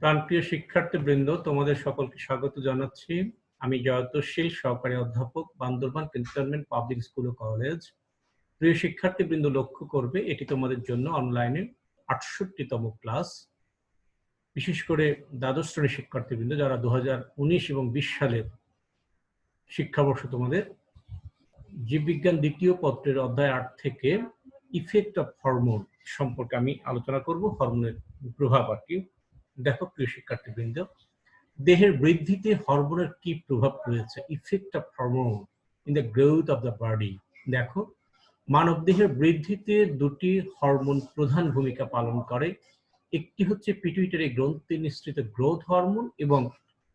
প্রাণপ্রিয় শিক্ষার্থীবৃন্দ, তোমাদের সকলকে স্বাগত জানাচ্ছি। আমি জয়তশীল, সহকারী অধ্যাপক, বান্দরবান ক্যান্টনমেন্ট পাবলিক স্কুল ও কলেজ। প্রিয় শিক্ষার্থীবৃন্দ, লক্ষ্য করবে এটি তোমাদের জন্য অনলাইনে ৬৮তম ক্লাস। বিশেষ করে দ্বাদশ শ্রেণীর শিক্ষার্থীবৃন্দ যারা 2019 এবং 20 সালের শিক্ষাবর্ষ, তোমাদের জীববিজ্ঞান দ্বিতীয় পত্রের অধ্যায় 8 থেকে ইফেক্ট অফ হরমোন সম্পর্কে আমি আলোচনা করব। হরমোনের প্রভাব আর কি। দেখো প্রিয় শিক্ষার্থীবৃন্দ, দেহের বৃদ্ধিতে হরমোনের কি প্রভাব রয়েছে। Effect of hormone in the growth of the body. দেখো, মানব দেহের বৃদ্ধিতে দুটি হরমোন প্রধান ভূমিকা পালন করে। একটি হচ্ছে পিটুইটারি গ্রন্থি নিঃসৃত গ্রোথ হরমোন এবং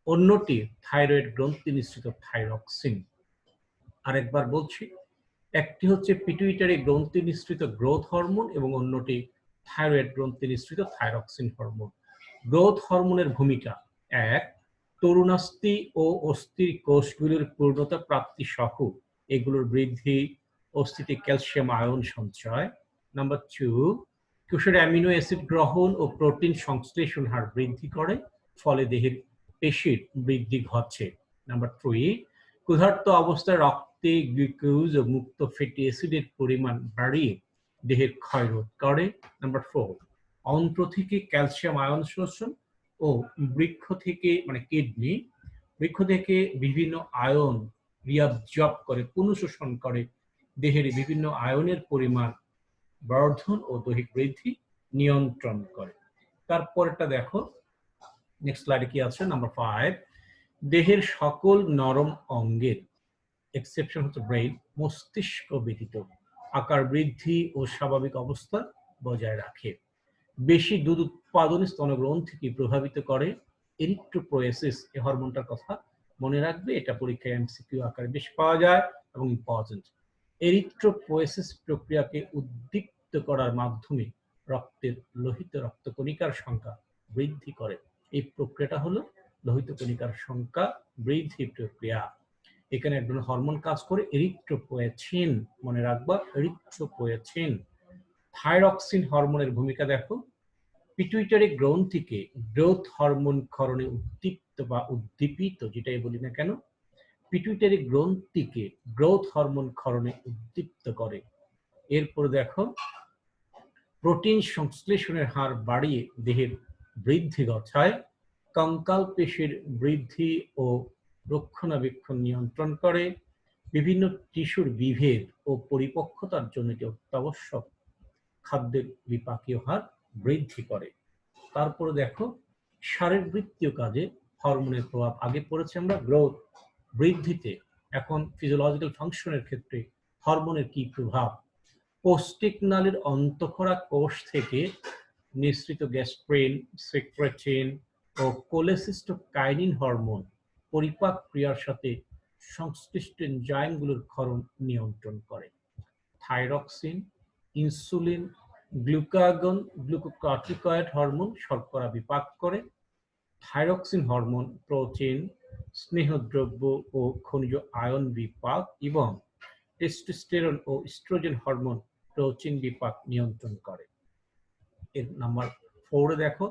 অন্যটি থাইরয়েড গ্রন্থি নিঃসৃত থাইরক্সিন। আরেকবার বলছি, একটি হচ্ছে পিটুইটারি গ্রন্থি নিঃসৃত গ্রোথ হরমোন এবং অন্যটি থাইরয়েড গ্রন্থি নিঃসৃত থাইরক্সিন হরমোন। গ্রোথ হরমোনের ভূমিকা: 1, তরুণাস্থি ও অস্থির কোষগুলির পূর্ণতা প্রাপ্তি সহ এগুলোর বৃদ্ধি, অস্থিতে ক্যালসিয়াম আয়ন সঞ্চয়। নাম্বার 2, কোষের অ্যামিনো অ্যাসিড গ্রহণ ও প্রোটিন সংশ্লেষণ হার বৃদ্ধি করে, ফলে দেহের পেশির বৃদ্ধি ঘটে। নাম্বার 3, ক্ষুধার্ত অবস্থায় রক্তে গ্লুকোজ ও মুক্ত ফ্যাটি অ্যাসিডের পরিমাণ বাড়িয়ে দেহের ক্ষয় রোধ করে। নাম্বার 4, অন্ত্র থেকে ক্যালসিয়াম আয়ন শোষণ ও বৃক্ষ থেকে কিডনি, বৃক্ষ থেকে বিভিন্ন আয়ন রিঅ্যাবজর্ব করে, পুনঃশোষণ করে, দেহের বিভিন্ন আয়নের পরিমাণ বর্ধন ও দৈহিক বৃদ্ধি নিয়ন্ত্রণ করে। তারপরটা দেখো, নেক্সট স্লাইডে কি আছে। নাম্বার 5, দেহের সকল নরম অঙ্গের এক্সেপশন হচ্ছে ব্রেইন, মস্তিষ্ক ব্যতীত আকার বৃদ্ধি ও স্বাভাবিক অবস্থা বজায় রাখে। বেশি দুধ উৎপাদন স্তনগ্রন্থিকে প্রভাবিত করে। এরিথ্রোপোয়েসিস, এই হরমোনটার কথা মনে রাখবে, এটা পরীক্ষায় এমসিকিউ আকারে বেশি পাওয়া যায় এবং ইম্পর্টেন্ট। এরিথ্রোপোয়েসিস প্রক্রিয়াকে উদ্দীপ্ত করার মাধ্যমে রক্তের লোহিত রক্তকণিকার সংখ্যা বৃদ্ধি করে। এই প্রক্রিয়াটা হলো লোহিত কণিকার সংখ্যা বৃদ্ধি প্রক্রিয়া। এখানে এক ধরনের হরমোন কাজ করে, এরিথ্রোপোয়েটিন, মনে রাখবা, এরিথ্রোপোয়েটিন। থাইরক্সিন হরমোনের ভূমিকা দেখো, পিটুইটারি গ্রন্থিকে গ্রোথ হরমোন ক্ষরণে উদ্দীপ্ত বা উদ্দীপিত, যেটাই বলি না কেন, পিটুইটারি গ্রন্থিকে গ্রোথ হরমোন ক্ষরণে উদ্দীপ্ত করে। এরপর দেখো, প্রোটিন সংশ্লেষণের হার বাড়িয়ে দেহের বৃদ্ধি ঘটায়। কঙ্কাল পেশির বৃদ্ধি ও রক্ষণাবেক্ষণ নিয়ন্ত্রণ করে। বিভিন্ন টিস্যুর বিভেদ ও পরিপক্কতার জন্য এটি অত্যাবশ্যক। খাদ্যের বিপাকীয় হার বৃদ্ধি করে। তারপরে দেখো, শারীরবৃত্তীয় কাজে হরমোনের প্রভাব আগে পড়েছে আমরা গ্রোথ বৃদ্ধিতে। এখন ফিজিওলজিক্যাল ফাংশনের ক্ষেত্রে হরমোনের কি প্রভাব। পৌষ্টিক নালীর অন্তঃক্ষরা কোষ থেকে নিঃসৃত গ্যাস্ট্রিন, সেক্রেটিন ও কোলেসিস্টোকাইনিন হরমোন পরিপাক ক্রিয়ার সাথে সংশ্লিষ্ট এনজাইমগুলোর ক্ষরণ নিয়ন্ত্রণ করে। Thyroxine, insulin, glucagon, glucocorticoid hormone শর্করা বিপাক করে। থাইরক্সিন হরমোন প্রোটিন, স্নেহদ্রব্য ও খনিজ আয়ন বিপাক এবং টেস্টোস্টেরন ও ইস্ট্রোজেন হরমোন প্রোটিন বিপাক নিয়ন্ত্রণ করে। এর নাম্বার 4 দেখো,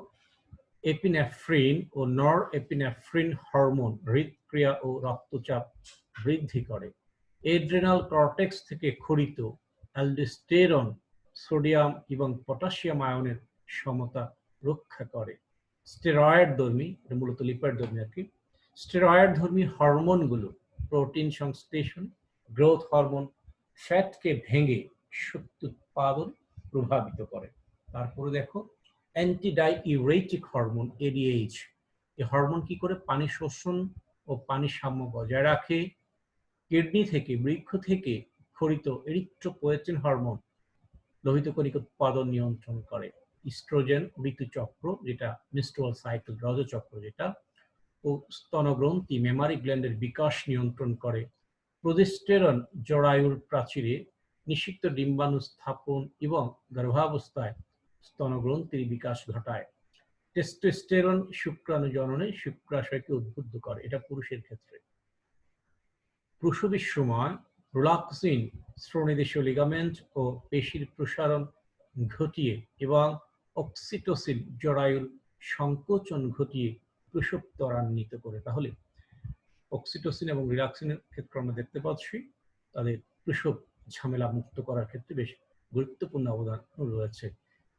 এপিনেফ্রিন ও নর এপিনেফ্রিন হরমোন হৃদক্রিয়া ও রক্তচাপ বৃদ্ধি করে। এড্রেনাল কর্টেক্স থেকে ক্ষরিত অ্যালডোস্টেরন সোডিয়াম এবং পটাশিয়াম আয়নের সমতা রক্ষা করে। স্টেরয়েড ধর্মী, মূলত লিপিড ধর্মী আর কি, স্টেরয়েড ধর্মী হরমোনগুলো প্রোটিন সংশ্লেষণ, গ্রোথ হরমোন, ফ্যাটকে ভেঙে শক্তি উৎপাদন প্রভাবিত করে। তারপরে দেখো, অ্যান্টিডাইউরেটিক হরমোন এডিএইচ, এই হরমোন কি করে, পানি শোষণ ও পানি সাম্য বজায় রাখে। কিডনি থেকে, বৃক্ষ থেকে ক্ষরিত এরিথ্রোপোয়েটিন হরমোন লোহিত কণিকা উৎপাদন নিয়ন্ত্রণ করে। ইস্ট্রোজেন ঋতুচক্র, যেটা মেনস্ট্রুয়াল সাইকেল রজচক্র যেটা, ও স্তনগ্রন্থি মেমারি গ্ল্যান্ডের বিকাশ নিয়ন্ত্রণ করে। প্রোজেস্টেরন জরায়ুর প্রাচীরে নিষিক্ত ডিম্বাণু স্থাপন এবং গর্ভাবস্থায় স্তনগ্রন্থির বিকাশ ঘটায়। টেস্টোস্টেরন শুক্রাণু জননে শুক্রাশয়কে উদ্বুদ্ধ করে, এটা পুরুষের ক্ষেত্রে। প্রসবের সময় রিল্যাক্সিন শ্রোণীদেশীয় লিগামেন্ট ও পেশির প্রসারণ ঘটিয়ে এবং অক্সিটোসিন জরায়ুর সংকোচন ঘটিয়ে প্রসব ত্বরান্বিত করে। তাহলে অক্সিটোসিন এবং রিল্যাক্সিনের ক্ষেত্রে আমরা দেখতে পাচ্ছি তাদের প্রসব ঝামেলা মুক্ত করার ক্ষেত্রে বেশ গুরুত্বপূর্ণ অবদান রয়েছে।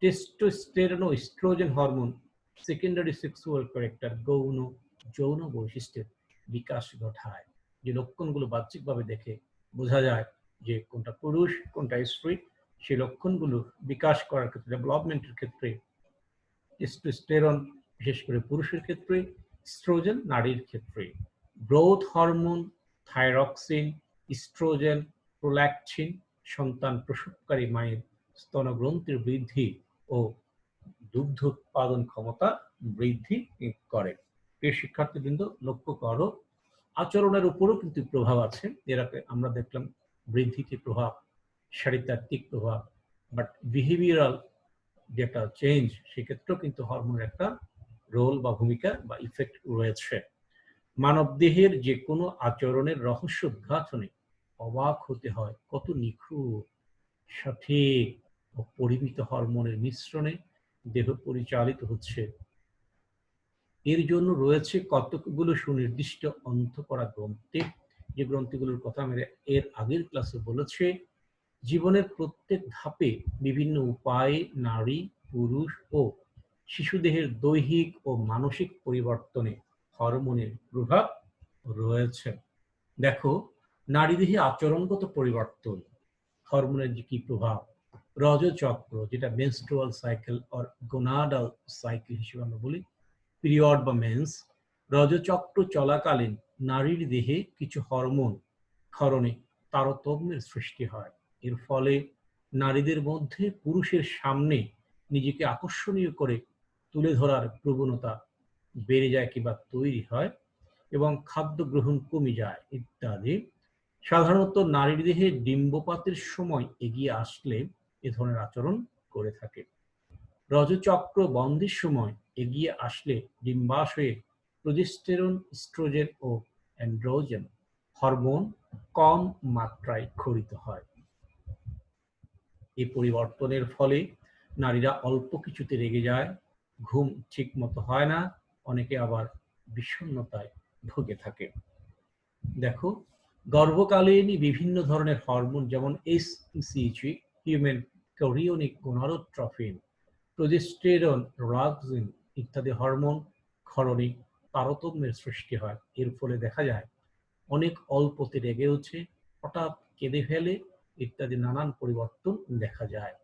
টেস্টোস্টেরন ও estrogen hormone secondary sexual character যৌন বৈশিষ্ট্যের বিকাশ ঘটায়। যে লক্ষণগুলো বাহ্যিকভাবে দেখে বোঝা যায় যে কোনটা পুরুষ কোনটা স্ত্রী, সেই লক্ষণগুলো বিকাশ করার ক্ষেত্রে, ডেভেলপমেন্টের ক্ষেত্রে টেস্টোস্টেরন বিশেষ করে পুরুষের ক্ষেত্রে, ইস্ট্রোজেন নারীর ক্ষেত্রে। Growth hormone thyroxine, oestrogen, prolactin সন্তান প্রসবকারী মায়ের স্তনগ্রন্থির বৃদ্ধি ও দুগ্ধ উৎপাদন ক্ষমতা বৃদ্ধি করে। প্রিয় শিক্ষার্থীবৃন্দ, লক্ষ্য করো আচরণের উপরও কিন্তু প্রভাব আছে। এর আগে আমরা দেখলাম বৃদ্ধিতে প্রভাব, শারীরতাত্ত্বিক প্রভাব, বাট বিহেভিয়ারাল যে একটা চেঞ্জ, সেক্ষেত্রেও কিন্তু হরমোনের একটা রোল বা ভূমিকা বা ইফেক্ট রয়েছে। মানব দেহের যে কোনো আচরণের রহস্য উদ্ঘাটনে অবাক হতে হয় কত নিখুঁত, সঠিক ও পরিমিত হরমোনের মিশ্রণে দেহ পরিচালিত হচ্ছে। এর জন্য রয়েছে কতগুলো সুনির্দিষ্ট অন্তঃকরা গ্রন্থি, যে গ্রন্থিগুলোর কথা আমি এর আগের ক্লাসে বলেছি। জীবনের প্রত্যেক ধাপে বিভিন্ন উপায়ে নারী, পুরুষ ও শিশুদেহের দৈহিক ও মানসিক পরিবর্তনে হরমোনের প্রভাব রয়েছে। দেখো, নারী দেহে আচরণগত পরিবর্তন, হরমোনের যে কি প্রভাব। রজচক্র, যেটা menstrual cycle or gonadal cycle হিসেবে আমরা বলি, পিরিয়ড বা মেন্স, রজচক্র চলাকালীন নারীর দেহে কিছু হরমোন ক্ষরণে তারতম্যের সৃষ্টি হয়। এর ফলে নারীদের মধ্যে পুরুষের সামনে নিজেকে আকর্ষণীয় করে তুলে ধরার প্রবণতা বেড়ে যায় কিংবা তৈরি হয় এবং খাদ্য গ্রহণ কমে যায় ইত্যাদি। সাধারণত নারীর দেহে ডিম্বপাতের সময় এগিয়ে আসলে এ ধরনের আচরণ করে থাকে। রজচক্র বন্ধের সময় এগিয়ে আসলে ডিম্বাশয়ে প্রোজেস্টেরন, ইস্ট্রোজেন ও অ্যান্ড্রোজেন হরমোন কম মাত্রায় ক্ষরিত হয়। এই পরিবর্তনের ফলে নারীরা অল্প কিছুতে রেগে যায়, ঘুম ঠিক মতো হয় না, অনেকে আবার বিষণ্ণতায় ভুগে থাকে। দেখো, গর্ভকালীন বিভিন্ন ধরনের হরমোন যেমন HCG, human chorionic gonadotropin, progesterone, relaxin ইত্যাদি হরমোন ক্ষরণে তারতম্যের সৃষ্টি হয়। এর ফলে দেখা যায় অনেক অল্পতে রেগে ওঠে, হঠাৎ কেঁদে ফেলে ইত্যাদি নানান পরিবর্তন দেখা যায়।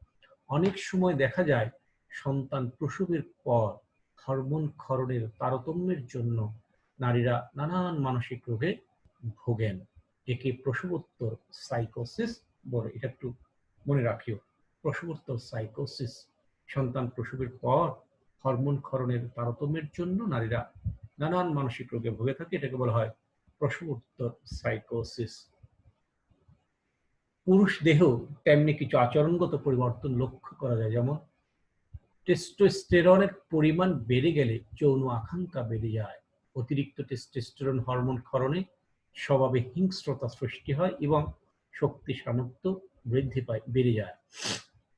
অনেক সময় দেখা যায় সন্তান প্রসবের পর হরমোন ক্ষরণের তারতম্যের জন্য নারীরা নানান মানসিক রোগে ভোগেন। একে প্রসবোত্তর সাইকোসিস বলে। এটা একটু মনে রাখিও, প্রসবোত্তর সাইকোসিস। সন্তান প্রসবের পর হরমোন ক্ষরণের তারতম্যের জন্য নারীরা নানান মানসিক রোগে ভুগে থাকে, এটাকে বলা হয় প্রসবোত্তর সাইকোসিস। পুরুষ দেহ তেমনি কিছু আচরণগত পরিবর্তন লক্ষ্য করা যায়, যেমন টেস্টোস্টেরনের পরিমাণ বেড়ে গেলে যৌন আকাঙ্ক্ষা বেড়ে যায়। অতিরিক্ত টেস্টোস্টেরন হরমোন ক্ষরণে স্বভাবে হিংস্রতা সৃষ্টি হয় এবং শক্তি সামর্থ্য বৃদ্ধি পায়, বেড়ে যায়।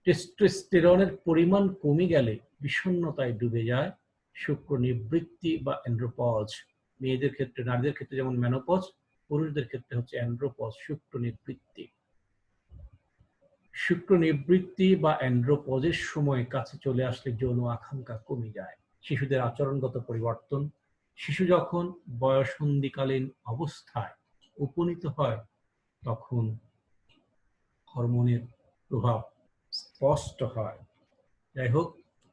টেস্টোস্টেরনের পরিমাণ কমে গেলে বিষণ্ণতায় ডুবে যায়। শুক্র নিবৃত্তি বা অ্যান্ড্রোপজ, মেয়েদের ক্ষেত্রে, নারীদের ক্ষেত্রে যেমন মেনোপজ, পুরুষদের ক্ষেত্রে হচ্ছে অ্যান্ড্রোপজ, শুক্র নিবৃত্তি। শুক্র নিবৃত্তি বা অ্যান্ড্রোপজের সময় কাছে চলে আসলে যৌন আকাঙ্ক্ষা কমে যায়। শিশুদের আচরণগত পরিবর্তন, শিশু যখন বয়ঃসন্ধিকালীন অবস্থায় উপনীত হয় তখন হরমোনের প্রভাব স্পষ্ট হয়। যাই হোক,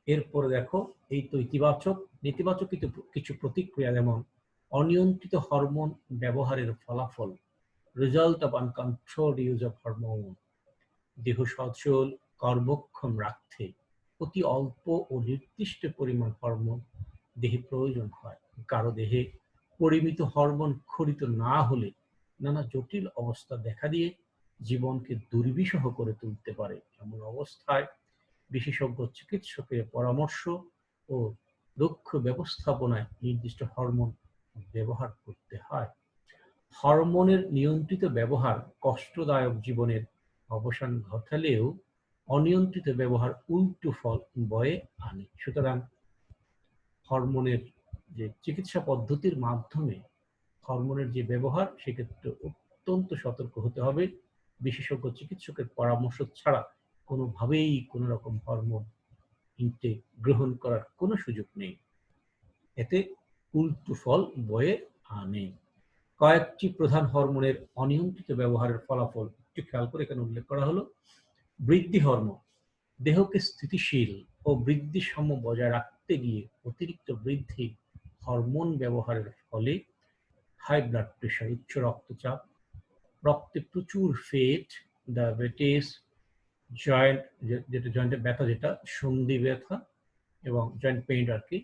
এরপরে দেখো, এই তো ইতিবাচক। নেতিবাচক কিছু প্রতিক্রিয়া, যেমন অনিয়ন্ত্রিত হরমোন ব্যবহারের ফলাফল, result of uncontrolled use of hormone. দেহ সচল কর্মক্ষম রাখতে অতি অল্প ও নির্দিষ্ট পরিমাণ হরমোন দেহে প্রয়োজন হয়। কারো দেহে পরিমিত হরমোন ক্ষরিত না হলে নানা জটিল অবস্থা দেখা দিয়ে জীবনকে দুর্বিষহ করে তুলতে পারে। এমন অবস্থায় বিশেষজ্ঞ চিকিৎসকের পরামর্শ ও দক্ষ ব্যবস্থাপনায় নির্দিষ্ট হরমোন ব্যবহার করতে হয়। হরমোনের নিয়ন্ত্রিত ব্যবহার কষ্টদায়ক জীবনের অবসান ঘটালেও অনিয়ন্ত্রিত ব্যবহার উল্টো ফল বয়ে আনে। সুতরাং হরমোনের যে চিকিৎসা পদ্ধতির মাধ্যমে হরমোনের যে ব্যবহার সেক্ষেত্রে অত্যন্ত সতর্ক হতে হবে। বিশেষজ্ঞ চিকিৎসকের পরামর্শ ছাড়া কোনোভাবেই কোনো রকম হরমোন ইনটেক গ্রহণ করার কোনো সুযোগ নেই, এতে উল্টো ফল বয়ে আনে। কয়েকটি প্রধান হরমোনের অনিয়ন্ত্রিত ব্যবহারের ফলাফল একটু খেয়াল করে এখানে উল্লেখ করা হলো। বৃদ্ধি হরমোন দেহকে স্থিতিশীল ও বৃদ্ধিসম বজায় রাখতে গিয়ে অতিরিক্ত বৃদ্ধি হরমোন ব্যবহারের ফলে হাই ব্লাড প্রেশার, উচ্চ রক্তচাপ, রক্তে প্রচুর ফেট, ডায়াবেটিস, জয়েন্ট যেটা জয়েন্টের ব্যথা, যেটা সন্ধি ব্যথা এবং জয়েন্ট পেইন আর কি,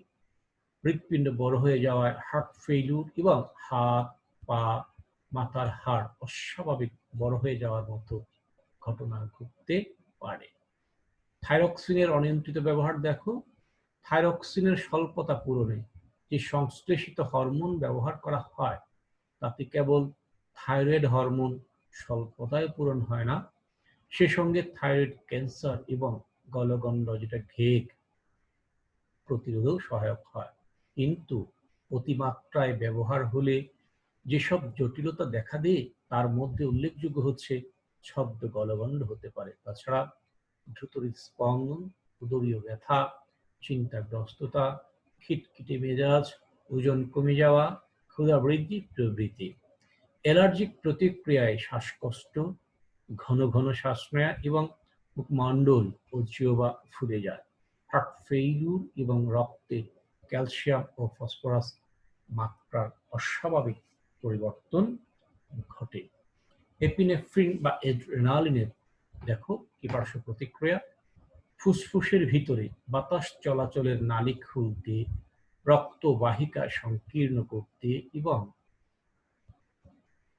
হৃৎপিণ্ড বড় হয়ে যাওয়ায় হার্ট ফেইলিউর এবং হাত, পা, মাথার হাড় অস্বাভাবিক বড় হয়ে যাওয়ার মতো ঘটনা ঘটতে পারে। থাইরক্সিনের অনিয়ন্ত্রিত ব্যবহার দেখো। থাইরক্সিনের স্বল্পতা পূরণে যে সংশ্লেষিত হরমোন ব্যবহার করা হয় তাতে কেবল থাইরয়েড হরমোন স্বল্পতায় পূরণ হয় না, সে সঙ্গে থাইরয়েড ক্যান্সার এবং গলগণ্ড যেটা ঘেগ প্রতিরোধেও সহায়ক হয়। কিন্তু অতিমাত্রায় ব্যবহার হলে যেসব জটিলতা দেখা দেয় তার মধ্যে উল্লেখযোগ্য হচ্ছে ছদ্ম গলগণ্ড হতে পারে। তাছাড়া দ্রুত হৃদস্পন্দন, উদরীয় ব্যথা, চিন্তাগ্রস্ততা, খিটখিটে মেজাজ, ওজন কমে যাওয়া, ক্ষুধা বৃদ্ধি প্রভৃতি। অ্যালার্জিক প্রতিক্রিয়ায় শ্বাসকষ্ট, ঘন ঘন শ্বাস নেওয়া এবং মুখমণ্ডল ও জিহ্বা ফুলে যায়। হার্ট ফেইলিউর এবং রক্তে ক্যালসিয়াম ও ফসফরাস মাত্রার অস্বাভাবিক পরিবর্তন ঘটে। এপিনেফ্রিন বা অ্যাড্রেনালিনের দেখো কি পার্শ্ব প্রতিক্রিয়া। ফুসফুসের ভিতরে বাতাস চলাচলের নালী খুলতে, রক্তবাহিকা সংকীর্ণ করতে এবং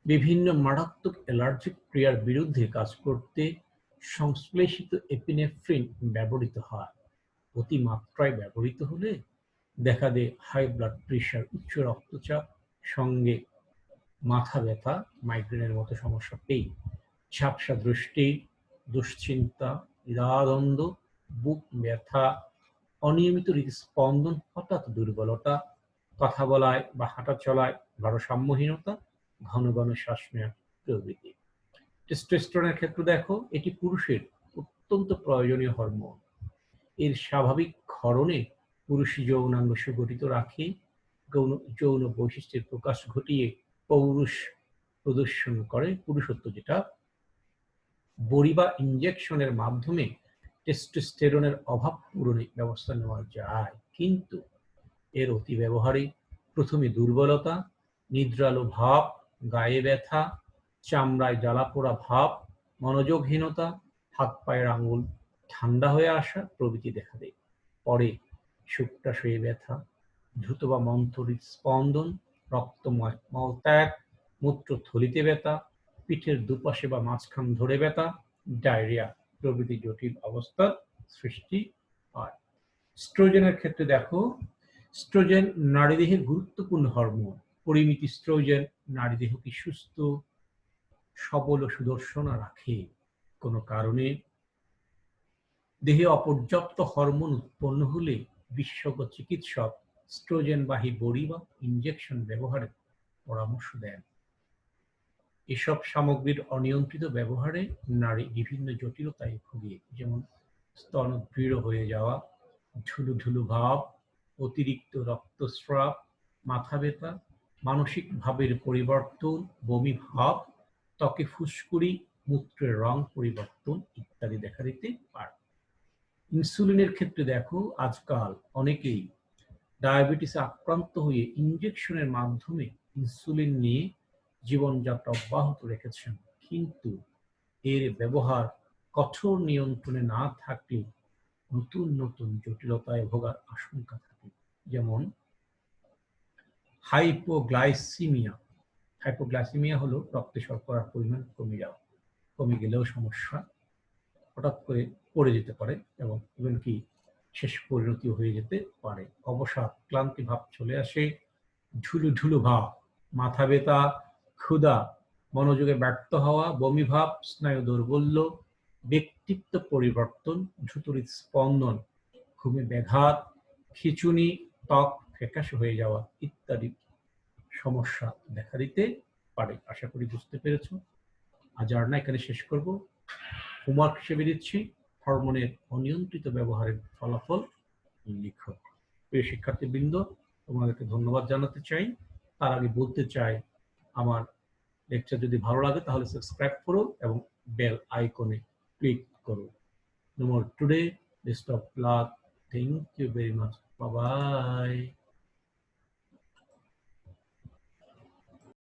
বিভিন্ন মারাত্মক অ্যালার্জিক ক্রিয়ার বিরুদ্ধে কাজ করতে সংশ্লেষিত এপিনেফ্রিন ব্যবহৃত হয়। অতিমাত্রায় ব্যবহৃত হলে দেখা দেয় হাই ব্লাড প্রেশার, উচ্চ রক্তচাপ, সঙ্গে মাথা ব্যথা, মাইগ্রেনের মতো সমস্যা পেয়ে ঝাপসা দৃষ্টি, দুশ্চিন্তা, দ্বিধাদ্বন্দ্ব, বুক ব্যথা, অনিয়মিত হৃদস্পন্দন, হঠাৎ দুর্বলতা, কথা বলায় বা হাঁটা চলায় ভারসাম্যহীনতা, ঘন ঘন শ্বাস নেওয়া প্রভৃতি। টেস্টোস্টেরনের ক্ষেত্রে দেখো, এটি পুরুষের অত্যন্ত প্রয়োজনীয় হরমোন। এর স্বাভাবিক ক্ষরণে পুরুষী যৌনাঙ্গ সুগঠিত রাখে, যৌন বৈশিষ্ট্যের প্রকাশ ঘটিয়ে পৌরুষ প্রদর্শন করে। পুরুষত্ব যেটা বড়ি বা ইনজেকশনের মাধ্যমে টেস্টোস্টেরনের অভাব পূরণে ব্যবস্থা নেওয়া যায়, কিন্তু এর অতি ব্যবহারে প্রথমে দুর্বলতা, নিদ্রালো ভাব, গায়ে ব্যথা, চামড়ায় জ্বালাপোড়া ভাব, মনোযোগহীনতা, হাত পায়ের আঙুল ঠান্ডা হয়ে আসা প্রভৃতি দেখা দেয়। পরে শুক্রাশয়ে ব্যথা, দ্রুত বা মন্থর স্পন্দন, রক্তময় মলত্যাগ, মূত্রথলিতে ব্যথা, পিঠের দুপাশে বা মাঝখান ধরে ব্যথা, ডায়রিয়া প্রভৃতি জটিল অবস্থার সৃষ্টি হয়। স্ট্রোজেনের ক্ষেত্রে দেখো, স্ট্রোজেন নারীদেহের গুরুত্বপূর্ণ হরমোন। পরিমিত স্ট্রোজেন নারীদেহকে সুস্থ, সবল ও সুদর্শন রাখে। কোনো কারণে দেহে অপর্যাপ্ত হরমোন উৎপন্ন হলে বিশেষজ্ঞ চিকিৎসক স্ট্রোজেনবাহী বড়ি বা ইনজেকশন ব্যবহারের পরামর্শ দেন। এসব সামগ্রীর অনিয়ন্ত্রিত ব্যবহারে নারী বিভিন্ন জটিলতায় ভুগে, যেমন স্তন দৃঢ় হয়ে যাওয়া, ঢুলু ঢুলু ভাব, অতিরিক্ত রক্তস্রাব, মাথা ব্যথা, মানসিক ভাবের পরিবর্তন, বমি ভাব, ত্বকে ফুসকুড়ি, মূত্রের রং পরিবর্তন ইত্যাদি দেখা দিতে পারে। ইনসুলিনের ক্ষেত্রে দেখো, আজকাল অনেকেই ডায়াবেটিসে আক্রান্ত হয়ে ইনজেকশনের মাধ্যমে ইনসুলিন নিয়ে জীবনযাত্রা অব্যাহত রেখেছেন, কিন্তু এর ব্যবহার কঠোর নিয়ন্ত্রণে না থাকলে নতুন নতুন জটিলতায় ভোগার আশঙ্কা থাকে, যেমন হাইপোগ্লাইসিমিয়া। হাইপোগ্লাইসিমিয়া হলো রক্তে শর্করার পরিমাণ কমে গেলেও সমস্যা, হঠাৎ করে পড়ে যেতে পারে এবং এমনকি শেষ পরিণতি হয়ে যেতে পারে। অবসাদ, ক্লান্তি ভাব চলে আসে, ঢুলু ঢুলু ভাব, মাথা ব্যথা, ক্ষুধা, মনোযোগে ব্যর্থ হওয়া, বমি ভাব, স্নায়ু দৌর্বল্য, ব্যক্তিত্ব পরিবর্তন, দ্রুত হৃদস্পন্দন, ঘুমে ব্যাঘাত, খিঁচুনি, ত্বক ফ্যাকাশে হয়ে যাওয়া ইত্যাদি সমস্যা দেখা দিতে পারে। আশা করি বুঝতে পেরেছো। আজ আর না, এখানে শেষ করব। হোমওয়ার্ক হিসেবে দিচ্ছি, হরমোনের অনিয়ন্ত্রিত ব্যবহারের ফলাফল লিখো। প্রিয় শিক্ষার্থীবৃন্দ, তোমাদেরকে ধন্যবাদ জানাতে চাই। তার আগে বলতে চাই, আমার লেকচার যদি ভালো লাগে তাহলে সাবস্ক্রাইব করো এবং বেল আইকনে ক্লিক করো। No more today. Best of luck. Thank you very much. Bye bye.